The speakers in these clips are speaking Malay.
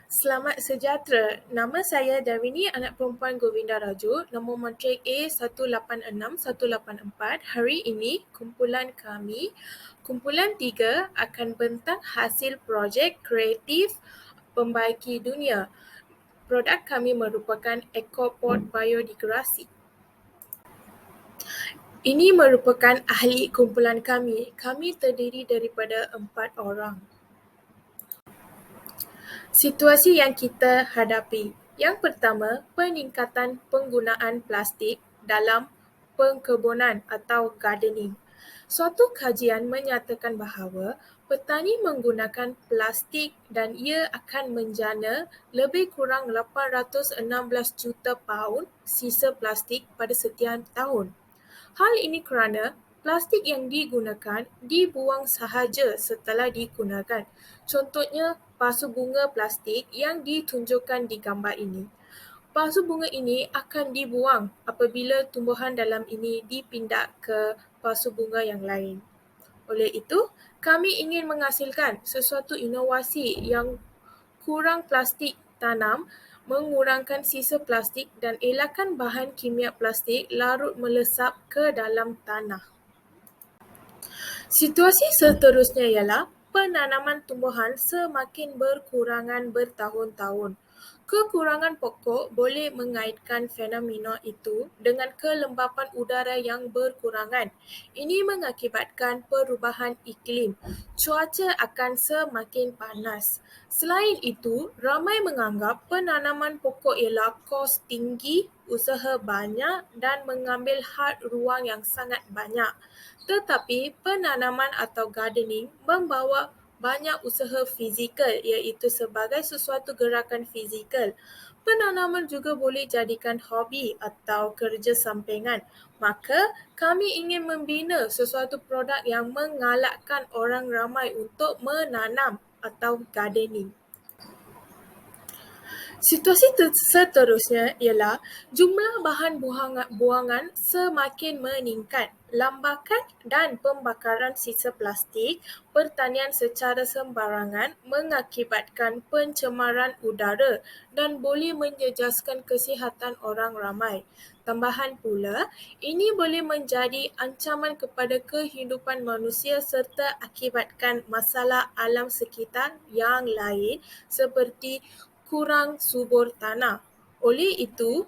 Selamat sejahtera. Nama saya Darwini, anak perempuan Govinda Raju, nombor matrik A186184. Hari ini, kumpulan 3 akan bentang hasil projek kreatif membaiki dunia. Produk kami merupakan EcoPod biodegrasi. Ini merupakan ahli kumpulan kami. Kami terdiri daripada 4 orang. Situasi yang kita hadapi. Yang pertama, peningkatan penggunaan plastik dalam pengkebunan atau gardening. Suatu kajian menyatakan bahawa petani menggunakan plastik dan ia akan menjana lebih kurang 816 juta paun sisa plastik pada setiap tahun. Hal ini kerana plastik yang digunakan dibuang sahaja setelah digunakan. Contohnya, pasu bunga plastik yang ditunjukkan di gambar ini. Pasu bunga ini akan dibuang apabila tumbuhan dalam ini dipindah ke pasu bunga yang lain. Oleh itu, kami ingin menghasilkan sesuatu inovasi yang kurang plastik tanam, mengurangkan sisa plastik dan elakkan bahan kimia plastik larut melesap ke dalam tanah. Situasi seterusnya ialah penanaman tumbuhan semakin berkurangan bertahun-tahun. Kekurangan pokok boleh mengaitkan fenomena itu dengan kelembapan udara yang berkurangan. Ini mengakibatkan perubahan iklim. Cuaca akan semakin panas. Selain itu, ramai menganggap penanaman pokok ialah kos tinggi, usaha banyak dan mengambil had ruang yang sangat banyak. Tetapi penanaman atau gardening membawa banyak usaha fizikal iaitu sebagai sesuatu gerakan fizikal. Penanaman juga boleh jadikan hobi atau kerja sampingan. Maka, kami ingin membina sesuatu produk yang mengalakkan orang ramai untuk menanam atau gardening. Situasi seterusnya ialah jumlah bahan buangan semakin meningkat. Lambakan dan pembakaran sisa plastik, pertanian secara sembarangan mengakibatkan pencemaran udara dan boleh menjejaskan kesihatan orang ramai. Tambahan pula, ini boleh menjadi ancaman kepada kehidupan manusia serta akibatkan masalah alam sekitar yang lain seperti kurang subur tanah. Oleh itu,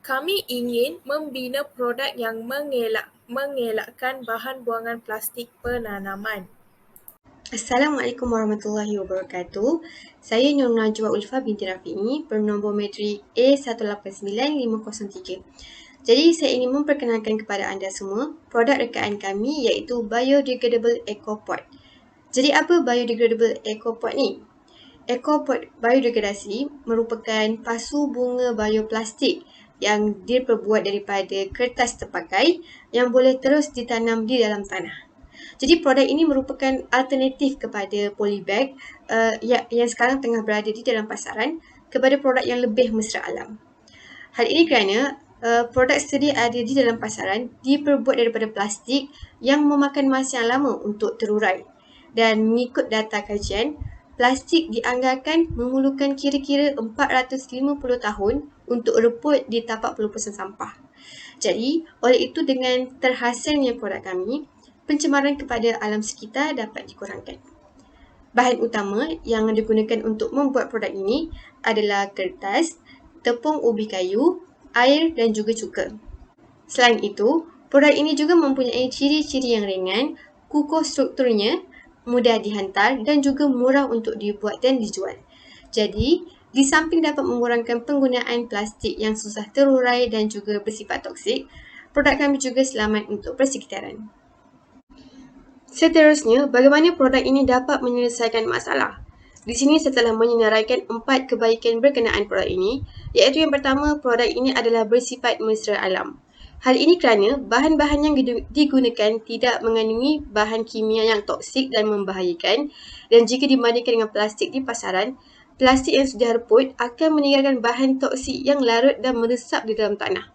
kami ingin membina produk yang mengelakkan bahan buangan plastik penanaman. Assalamualaikum warahmatullahi wabarakatuh. Saya Nur Najwa Ulfa binti Rafi'i, bernombor matrik A189503. Jadi saya ingin memperkenalkan kepada anda semua produk rekaan kami iaitu Biodegradable EcoPod. Jadi apa Biodegradable EcoPod ni? EcoPod biodegradasi merupakan pasu bunga bioplastik yang diperbuat daripada kertas terpakai yang boleh terus ditanam di dalam tanah. Jadi produk ini merupakan alternatif kepada polybag yang sekarang tengah berada di dalam pasaran kepada produk yang lebih mesra alam. Hal ini kerana produk sedia ada di dalam pasaran diperbuat daripada plastik yang memakan masa yang lama untuk terurai. Dan mengikut data kajian, plastik dianggarkan memerlukan kira-kira 450 tahun untuk reput di tapak pelupasan sampah. Jadi, oleh itu dengan terhasilnya produk kami, pencemaran kepada alam sekitar dapat dikurangkan. Bahan utama yang digunakan untuk membuat produk ini adalah kertas, tepung ubi kayu, air dan juga cuka. Selain itu, produk ini juga mempunyai ciri-ciri yang ringan, kukuh strukturnya, mudah dihantar dan juga murah untuk dibuat dan dijual. Jadi, di samping dapat mengurangkan penggunaan plastik yang susah terurai dan juga bersifat toksik, produk kami juga selamat untuk persekitaran. Seterusnya, bagaimana produk ini dapat menyelesaikan masalah? Di sini saya telah menyenaraikan 4 kebaikan berkenaan produk ini, iaitu yang pertama, produk ini adalah bersifat mesra alam. Hal ini kerana bahan-bahan yang digunakan tidak mengandungi bahan kimia yang toksik dan membahayakan, dan jika dibandingkan dengan plastik di pasaran, plastik yang sudah reput akan meninggalkan bahan toksik yang larut dan meresap di dalam tanah.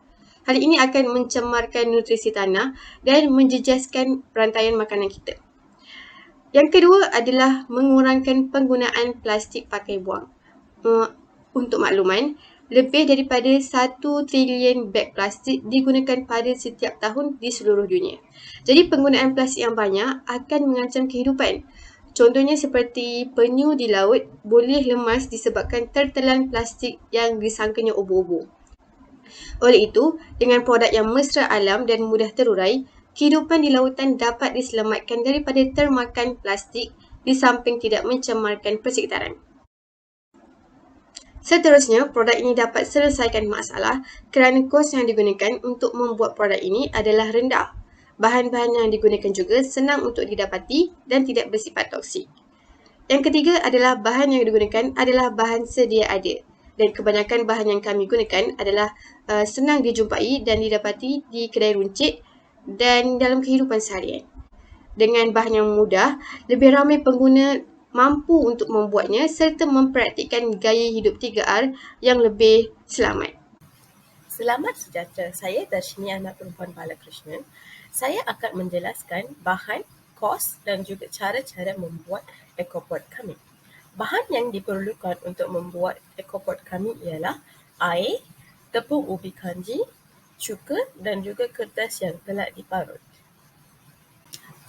Hal ini akan mencemarkan nutrisi tanah dan menjejaskan rantaian makanan kita. Yang kedua adalah mengurangkan penggunaan plastik pakai buang. Untuk makluman, lebih daripada 1 trilion beg plastik digunakan pada setiap tahun di seluruh dunia. Jadi penggunaan plastik yang banyak akan mengancam kehidupan. Contohnya seperti penyu di laut boleh lemas disebabkan tertelan plastik yang disangkanya ubu-ubu. Oleh itu, dengan produk yang mesra alam dan mudah terurai, kehidupan di lautan dapat diselamatkan daripada termakan plastik di samping tidak mencemarkan persekitaran. Seterusnya, produk ini dapat selesaikan masalah kerana kos yang digunakan untuk membuat produk ini adalah rendah. Bahan-bahan yang digunakan juga senang untuk didapati dan tidak bersifat toksik. Yang ketiga adalah bahan yang digunakan adalah bahan sedia ada. Dan kebanyakan bahan yang kami gunakan adalah senang dijumpai dan didapati di kedai runcit dan dalam kehidupan seharian. Dengan bahan yang mudah, lebih ramai pengguna mampu untuk membuatnya serta mempraktikkan gaya hidup 3R yang lebih selamat. Selamat sejahtera, saya Darshini anak perempuan Balakrishnan. Saya akan menjelaskan bahan, kos dan juga cara-cara membuat ekopod kami. Bahan yang diperlukan untuk membuat ekopod kami ialah air, tepung ubi kanji, cuka dan juga kertas yang telah diparut.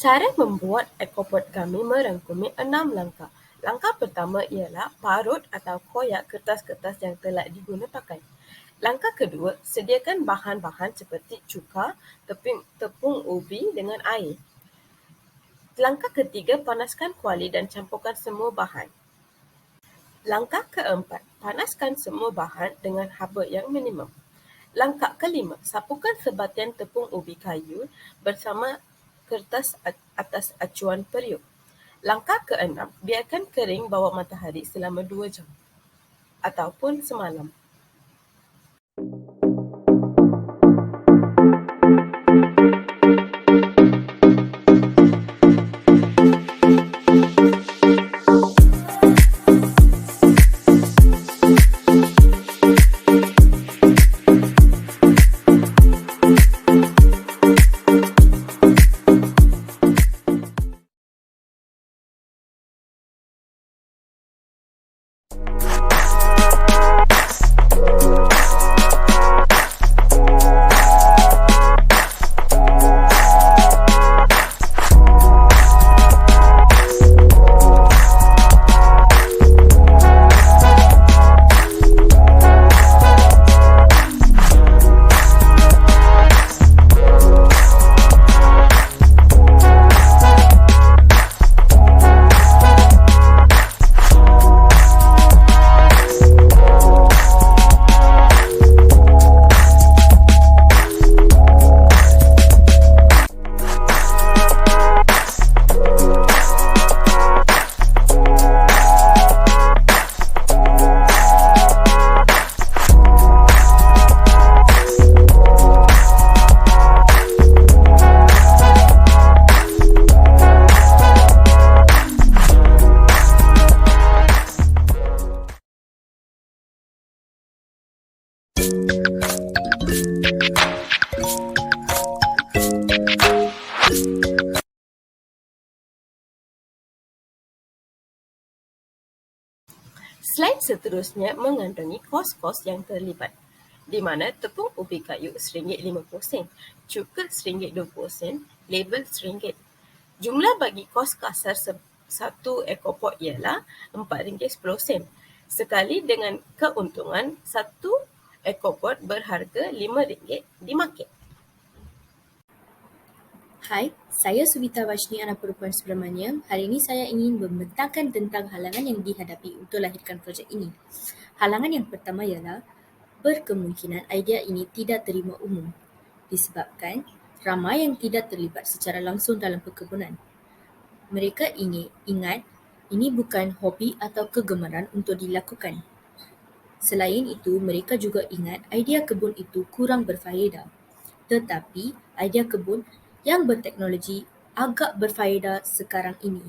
Cara membuat ekopod kami merangkumi 6 langkah. Langkah pertama ialah parut atau koyak kertas-kertas yang telah diguna pakai. Langkah kedua, sediakan bahan-bahan seperti cuka, tepung ubi dengan air. Langkah ketiga, panaskan kuali dan campurkan semua bahan. Langkah keempat, panaskan semua bahan dengan haba yang minimum. Langkah kelima, sapukan sebatian tepung ubi kayu bersama kertas atas acuan periuk. Langkah keenam, biarkan kering bawah matahari selama 2 jam ataupun semalam. Slide seterusnya mengandungi kos-kos yang terlibat, di mana tepung ubi kayu RM1.50, cuka RM1.20, label RM1. Jumlah bagi kos kasar satu ekopod ialah RM4.10. Sekali dengan keuntungan, satu ekopod berharga RM5 di market. Hai, saya Subita Vashni anak perempuan Subramaniam. Hari ini saya ingin membentangkan tentang halangan yang dihadapi untuk lahirkan projek ini. Halangan yang pertama ialah berkemungkinan idea ini tidak terima umum disebabkan ramai yang tidak terlibat secara langsung dalam perkebunan. Mereka ingat ini bukan hobi atau kegemaran untuk dilakukan. Selain itu, mereka juga ingat idea kebun itu kurang berfaedah. Tetapi, idea kebun yang berteknologi agak berfaedah sekarang ini.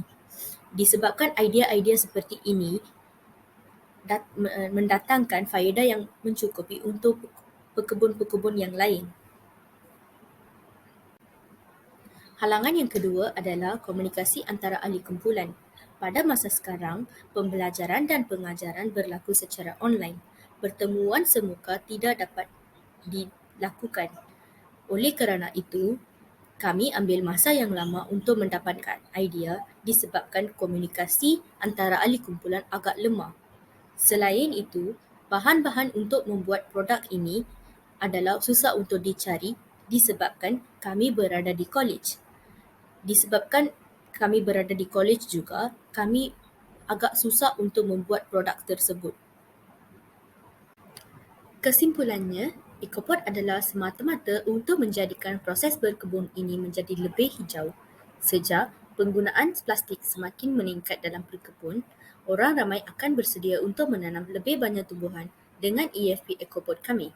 Disebabkan idea-idea seperti ini mendatangkan faedah yang mencukupi untuk pekebun-pekebun yang lain. Halangan yang kedua adalah komunikasi antara ahli kumpulan. Pada masa sekarang, pembelajaran dan pengajaran berlaku secara online. Pertemuan semuka tidak dapat dilakukan. Oleh kerana itu, kami ambil masa yang lama untuk mendapatkan idea disebabkan komunikasi antara ahli kumpulan agak lemah. Selain itu, bahan-bahan untuk membuat produk ini adalah susah untuk dicari disebabkan kami berada di college. Disebabkan kami berada di college juga, kami agak susah untuk membuat produk tersebut. Kesimpulannya, ekopod adalah semata-mata untuk menjadikan proses berkebun ini menjadi lebih hijau. Sejak penggunaan plastik semakin meningkat dalam berkebun, orang ramai akan bersedia untuk menanam lebih banyak tumbuhan dengan EFP ekopod kami.